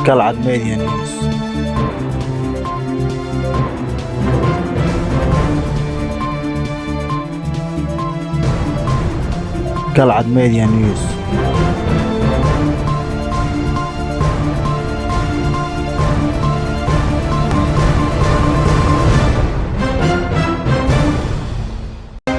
Galcad Media News. Galcad Media News.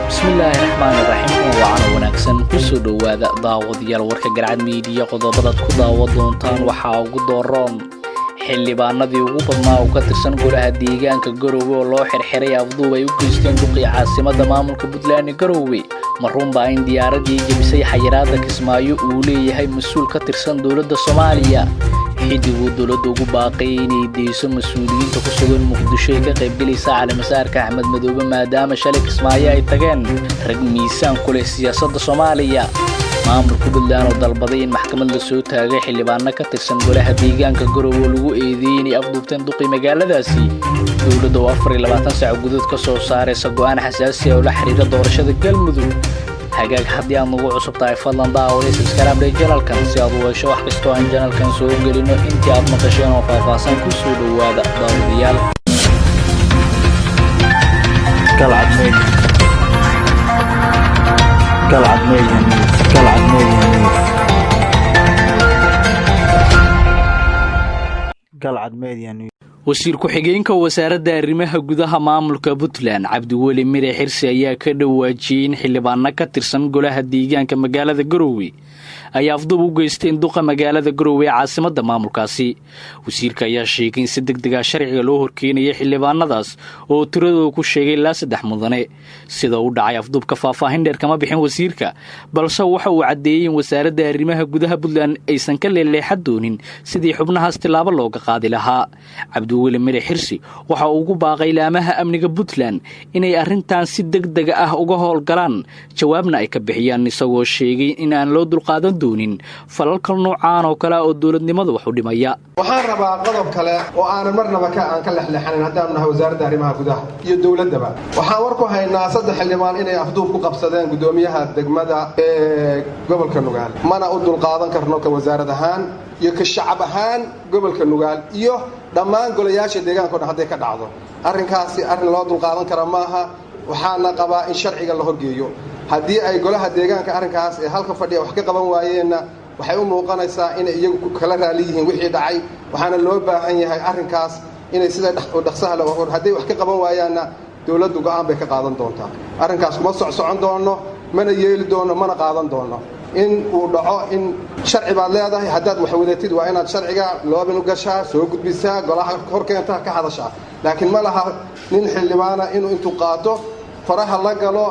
bismillaahi raxmaani raxiim waxaana wanaagsan kusoo dhowaada daawadayaal warka Galcad Media qodobada ku daawan doontaan waxaa ugu dooran xildhibaanadii ugu badnaa oo ka tirsan golaha deegaanka Garowe oo loo xirxiray afduub ay u geysteen duqii caasimadda maamulka Puntland Garowe marunba in diyaaradii jabisay xayiraadda Kismaayo uu leeyahay mas'uul ka tirsan dawladda Soomaaliya xidigu dawladda ugu baaqay inay deyso mas'uuliyiinta ku sugan Muqdisho ka qaybgalaysa calaamasaarka Axmed Madoobe maadaama shalay Kismaayo ay tageen rag miisaan ku leh siyaasadda Soomaaliya maamulka Puntland oo dalbaday in maxkamad la soo taagay xildhibaano ka tirsan golaha deegaanka Garowe lagu eedeeyay inay afduubteen duqii magaaladaasi dawladda oo 24 saac gudahood ka soo saaraysa go'aan xasaasi ah oo la xiriira doorashada Galmudug hagaag haddii aad nagu cusub tahay fadlan daawada subscribe channelkan si aad u hesho wax kasta oo aan channelkan soo gelino intii aad maqasheen oo faahfaahsan ku soo dhawaada daawadayaal Galcad Media. Galcad Media News. Galcad Media News. Galcad Media News. wasiir ku-xigeenka wasaaradda arrimaha gudaha maamulka Puntland Cabdiweli Mire Xirsi ayaa ka dhawaajiyay in xildhibaano ka tirsan golaha deegaanka magaalada Garowe ay afduub u geysteen duqa magaalada Garowe caasimadda maamulkaasi wasiirka ayaa sheegay in si degdeg ah sharciga loo horkeenayo xildhibaanadaas oo tiradooda ku sheegay ilaa 3 mudane sida uu dhacay afduubka faahfaahin dheer kama bixin wasiirka balse waxa uu cadeeyay in wasaaradda arrimaha gudaha Puntland aysan ka leexan doonin sidii xubnahaas tilaabo looga qaadi lahaa Cabdiweli Mire Xirsi waxa uu ugu baaqay ilaamaha amniga Puntland inay arrintan si degdeg ah uga howlgalaan jawaabna ay ka bixiyaan isagoo sheegay in aan loo dulqaadan doonin falalka noocaan oo kale oo dawladnimada wax u dhimaya waxaan rabaa qodob kale oo aan marnaba ka leexleexanin haddaan nahay wasaaradda arrimaha gudaha iyo dawladaba waxaan war ku haynaa 3 xildhibaan inay afduub ku qabsadeen gudoomiyaha degmada ee gobolka Nugaal mana u dulqaadan karno ka wasaarad ahaan iyo ka shacab ahaan gobolka Nugaal iyo dhammaan golayaasha deegaanka oo hadday ka dhacdo arrinkaasi arrin loo dulqaadan kara maaha waxaana qabaa in sharciga la horgeeyo haddii ay golaha deegaanka arrinkaas ee halka fadhiya wax ka qaban waayeenna waxay u muuqanaysaa inay iyagu kala raali yihiin wixii dhacay waxaana loo baahan yahay arrinkaas inay sida dhaqsaha leh hadday wax ka qaban waayaanna dawladdu go'aan bay ka qaadan doontaa arrinkaas ma socon doono mana yeeli doono mana qaadan doono in uu dhaco in sharci baad leedahay haddaad wax wadatid waa inaad sharciga loobin u gashaa soo gudbisaa golaha horkeenta ka hadashaa laakiin ma laha nin xildhibaana inuu intuu qaato faraha la galo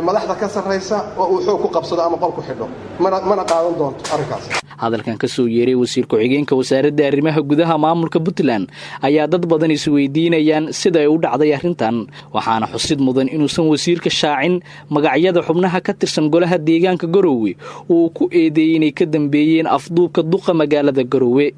madaxda ka sarreysa oo uu xoog ku qabsado ama qol ku xidho mana qaadan doonto arrinkaas hadalkan ka soo yeeray wasiir ku-xigeenka wasaaradda arrimaha gudaha maamulka Puntland ayaa dad badan is weydiinayaan sida ay u dhacday arrintan waxaana xusid mudan inuusan wasiirka shaacin magacyada xubnaha ka tirsan golaha deegaanka Garowe oo ku eedeeyay inay ka dambeeyeen afduubka duqa magaalada Garowe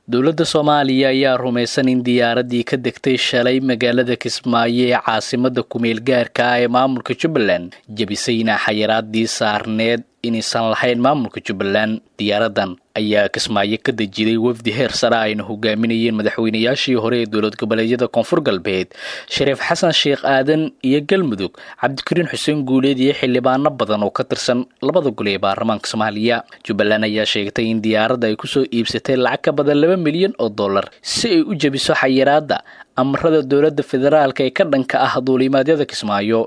dawladda Soomaaliya ayaa rumaysan in diyaaradii ka degtay shalay magaalada Kismaayo ee caasimadda ku-meel gaarka ah ee maamulka Jubbaland jabisayna xayiraadii saarneed inaysan lahayn maamulka Jubbaland diyaaradan ayaa Kismaayo ka dejiday wafdi heer sare ayna hogaaminayeen madaxweynayaashii hore ee dawlad goboleedyada Koonfur Galbeed Shariif Xasan Sheekh Aadan iyo Galmudug Cabdikariin Xuseen Guuleed iyo xildhibaano badan oo ka tirsan labada gole ee baarlamaanka Soomaaliya Jubbaland ayaa sheegtay in diyaaradda ay ku soo iibsatay lacag ka badan $2 milyan si ay u jabiso xayiraadda amarada dawladda federaalka ee ka dhanka ah duulimaadyada Kismaayo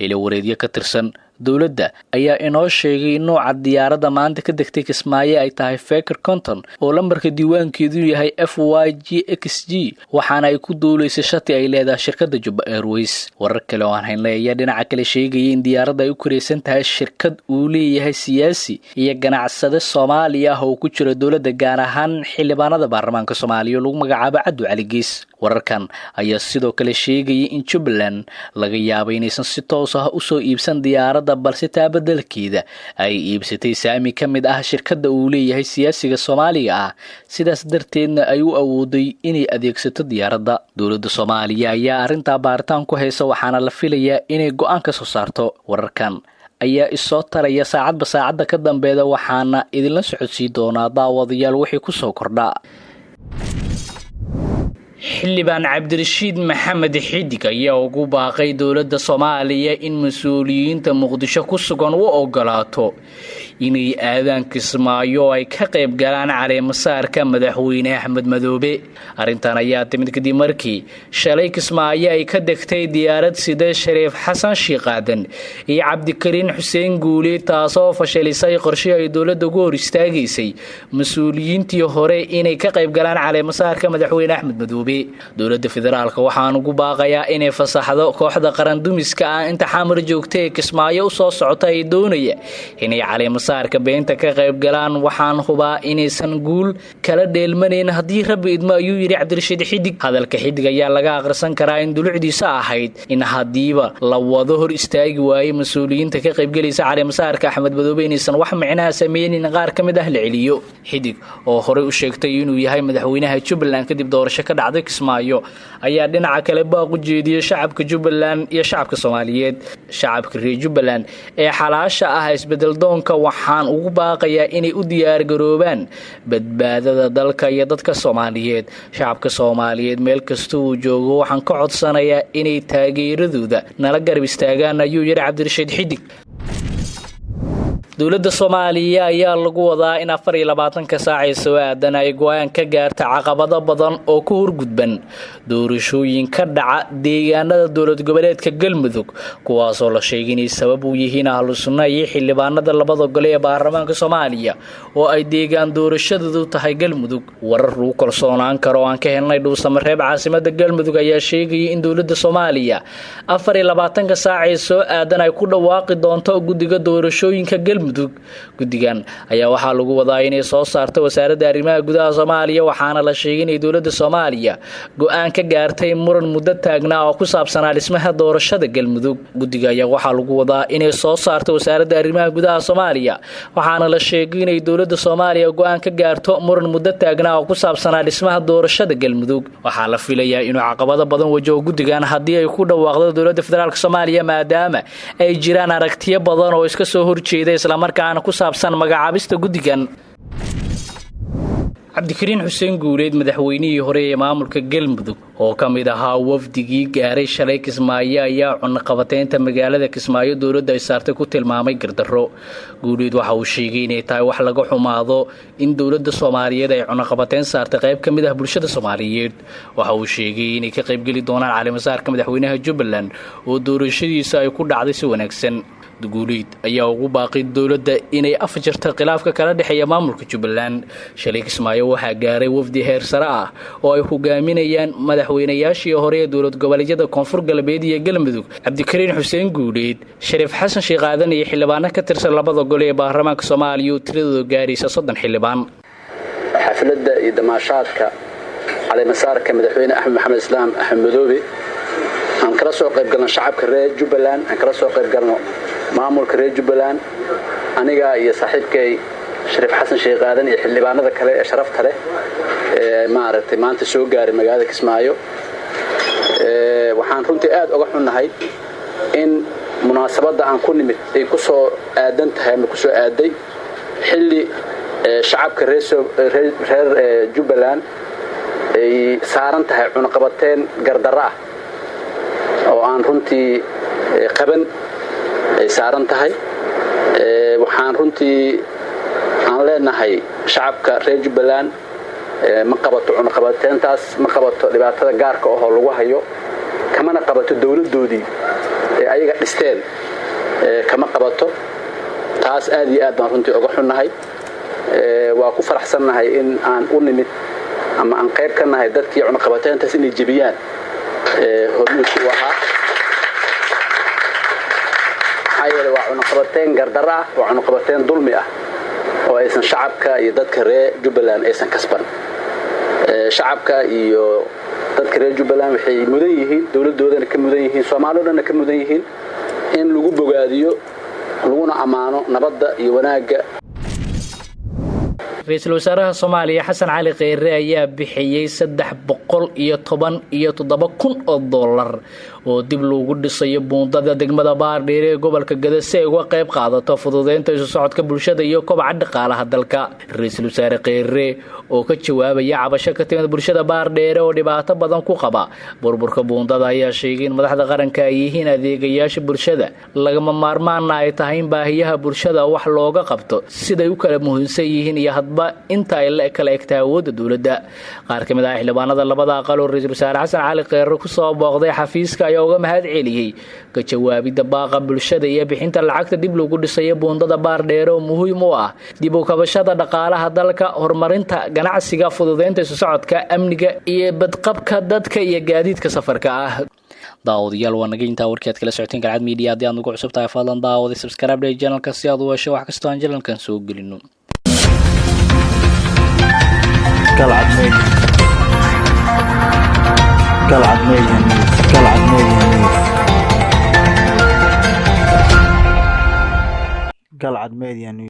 ila wareedyo ka tirsan dawladda ayaa inoo sheegay in nooca diyaaradda maanta ka degtay Kismaayo ay tahay Faker Conton oo lambarka diiwaankeedu yahay FYGXG waxaana ay ku duuleysay shati ay leedahay shirkadda Jubba Airways warar kale oo aan haynay ayaa dhinaca kale sheegay in diyaaradda ay u koreysan tahay shirkad uu leeyahay siyaasi iyo ganacsade Soomaali ah oo ku jira dawladda gaar ahaan xildhibaanada baarlamaanka Soomaaliya lagu magacaabo Cabdi Cali Gees wararkan ayaa sidoo kale sheegay in Jubbaland laga yaabo inaysan si toos ah u soo iibsan diyaaradda balse taa beddelkeeda ay iibsatay saami ka mid ah shirkadda uu leeyahay siyaasiga Soomaaliga ah sidaas darteedna ay u awooday inay adeegsato diyaaradda dawladda Soomaaliya ayaa arrinta baaritaan ku haysa waxaana la filayaa inay go'aan ka soo saarto wararkan ayaa isoo taraya saacadba saacadda ka dambeeda waxaana idinla socodsiin doonaa daawadayaal wixii ku soo kordha. xildhibaan cabdirashiid maxamed xidig ayaa ugu baaqay dowladda Soomaaliya in mas'uuliyiinta Muqdisho ku sugan u ogolaato inay aadaan Kismaayo ay ka qayb galaan caleemasaarka madaxweyne Axmed Madoobe. arrintan ayaa timid kadib markii shalay Kismaayo ay ka degtay diyaarad sida Shariif Xasan Sheekh Aadan iyo Cabdikariin Xuseen Guule taasoo fashilisay qorshe ay dowladda ugu hor istaagaysay mas'uuliyiintii hore inay ka qayb galaan caleemasaarka madaxweyne Axmed Madoobe. dowladda federaalka waxaan ugu baaqayaa inay fasaxdo kooxda qaran dumiska ah inta xamar joogtay ee Kismaayo u soo socota ay doonaya inay caleemasaarka beenta ka qayb galaan. waxaan hubaa inaysan guul kala dheelmanayn haddii Rabbi idmo, ayuu yiri Cabdirashiid Xidig. hadalka Xidig ayaa laga aqrisan karaa in dulucdiisa ahayd in hadiiba la wado hor istaagi waayay mas'uuliyiinta ka qayb galaysa caleemasaarka Axmed Madoobe inaysan wax micnaha sameeynin qaar ka mid ah la celiyo. Xidig oo hore u sheegtay inuu yahay madaxweynaha Jubbaland kadib doorasho ka dhacday Kismaayo ayaa dhinaca kale baaq u jeediyay shacabka Jubbaland iyo shacabka Soomaaliyeed. shacabka reer Jubbaland ee xalaasha ah isbedel doonka waxaan ugu baaqayaa inay u diyaar garoobaan badbaadada dalka iyo dadka Soomaaliyeed. shacabka Soomaaliyeed meel kasta uu joogo waxaan ka codsanayaa inay taageeradooda nala garab istaagaan, ayuu yiri Cabdirashiid Xidig. dowladda Soomaaliya ayaa lagu wadaa in 24 saac soo aadan ay go'aan ka gaarto caqabado badan oo ku horgudban doorashooyin ka dhaca deegaanada dowlad goboleedka Galmudug, kuwaas oo la sheegay inay sabab u yihiin ahlu sunna iyo xildhibaanada labada gole ee baarlamaanka Soomaaliya oo ay deegaan doorashadoodu tahay Galmudug. warar lagu kalsoonaan karo aan ka helnay Dhuusamareeb caasimadda Galmudug ayaa sheegay in dowladda Soomaaliya 24 saac soo aadan ay ku dhawaaqi doonto guddiga doorashooyinka Galmudug. guddigan ayaa waxaa lagu wadaa inay soo saarto wasaaradda arrimaha gudaha Soomaaliya, waxaana la sheegay in dowladda Soomaaliya go'aan ka gaartay muran muddo taagnaa oo ku saabsan dhismaha doorashada Galmudug. guddiga ayaa waxaa lagu wadaa inay soo saarto wasaaradda arrimaha gudaha Soomaaliya, waxaana la sheegay in dowladda Soomaaliya go'aan ka gaarto muran muddo taagnaa oo ku saabsan dhismaha doorashada Galmudug. waxaa la filayaa inuu caqabado badan wajaho guddigan haddii ay ku dhawaaqdo dowladda federaalka Soomaaliya, maadaama ay jiraan aragtiyo badan oo iska soo horjeeda isla markaana ku saabsan magacaabista guddigan. Cabdikariin Xuseen Guule madaxweynihii hore ee maamulka Galmudug oo ka mid ahaa wafdigii gaaray shalay Kismaayo ayaa cunaqabateynta magaalada Kismaayo dowladda ay saartay ku tilmaamay gardarro. Guule waxa uu sheegay inay tahay wax laga xumaado in dowladda Soomaaliyeed ay cunaqabateyn saartay qayb ka mid ah bulshada Soomaaliyeed. waxa uu sheegay inay ka qayb gali doonaan caleemasaarka madaxweynaha Jubbaland oo doorashadiisa ay ku dhacday si wanaagsan. Guuleed ayaa ugu baaqay dowladda inay afjarto khilaafka kala dhaxeeya maamulka Jubbaland. shalay Kismaayo waxaa gaaray wafdi heer sare ah oo ay hogaaminayaan madaxweynayaashii hore ee dowlad goboleedyada Koonfur Galbeed iyo Galmudug, Cabdikariin Xuseen Guuleed, Shariif Xasan Sheekh Aadan iyo xildhibaano ka tirsan labada gole ee baarlamaanka Soomaaliya oo tiradoodu gaaraysa 30 xildhibaan. xafladda iyo damaashaadka caleemasaarka madaxweyne Axmed Maxamed Islaam Axmed Madoobe aan kala soo qayb galno shacabka reer Jubbaland, aan kala soo qayb galno maamulka reer Jubbaland, aniga iyo saaxiibkay Shariif Xasan Sheekh Aadan iyo xildhibaanada kale ee sharafta leh ee maanta soo gaaray magaalada Kismaayo. waxaan runtii aad uga xunnahay in munaasabadda aan ku nimid ay ku soo aadan tahay ama ku soo aaday xilli shacabka reer Jubbaland ay saaran tahay cunaqabateyn gardarro ah oo aan runtii qaban ay saaran tahay. waxaan runtii aan leenahay shacabka reer Jubbaland ma qabato cunaqabateyntaas, ma qabato dhibaatada gaarka ah oo lagu hayo, kamana qabato dowladoodii ee ayaga dhisteen kama qabato. taas aad iyo aad baan runtii uga xunnahay. waa ku faraxsannahay in aan u nimid ama aan qayb ka nahay dadkii cunaqabateyntaas inay jebiyaan hormuudku ahaa. waa cunaqabateyn gardarro ah, waa cunaqabateyn dulmi ah oo aysan shacabka iyo dadka reer Jubbaland aysan kasban. shacabka iyo dadka reer Jubbaland waxay mudan yihiin, dowladoodana ka mudan yihiin, Soomaalidoodana ka mudan yihiin in lagu bogaadiyo laguna amaano nabadda iyo wanaagga. ra-iisul wasaaraha Soomaaliya Xasan Cali Kheyre ayaa bixiyay 317 kun oo dollar oo dib loogu dhisayo buundada degmada Baardheere ee gobolka Gaza si ay uga qayb qaadato fududeynta isu socodka bulshada iyo kobaca dhaqaalaha dalka. Ra-iisul wasaare Kheyre oo ka jawaabaya cabasho ka timid bulshada Baardheere oo dhibaato badan ku qaba burburka buundada ayaa sheegay in madaxda qaranka ay yihiin adeegayaasha bulshada lagama maarmaana ay tahay in baahiyaha bulshada wax looga qabto siday u kala muhiimsan yihiin iyo hadba inta ay la kala egtahay awoodda dawladda. Qaar ka mid ah xildhibaanada labada aqal oo ra-iisul wasaare Xasan Cali Kheyre ku soo booqday xafiiska ayaa uga mahad celiyay ka jawaabida baaqa bulshada iyo bixinta lacagta dib loogu dhisayo buundada Baardheere oo muhiim u ah dib u kabashada dhaqaalaha dalka, horumarinta ganacsiga, fududeynta isu socodka, amniga iyo badqabka dadka iyo gaadiidka safarka ah. daawadayaal waa naga intaa warkii aad kala socoteen Galcad Media. haddii aad nagu cusub tahay fadlan daawada subscribe dheh channelka si aad u hesho wax kasta oo aan channelkan soo gelino. Galcad Media. Galcad Media News. Galcad Media News. Galcad Media News.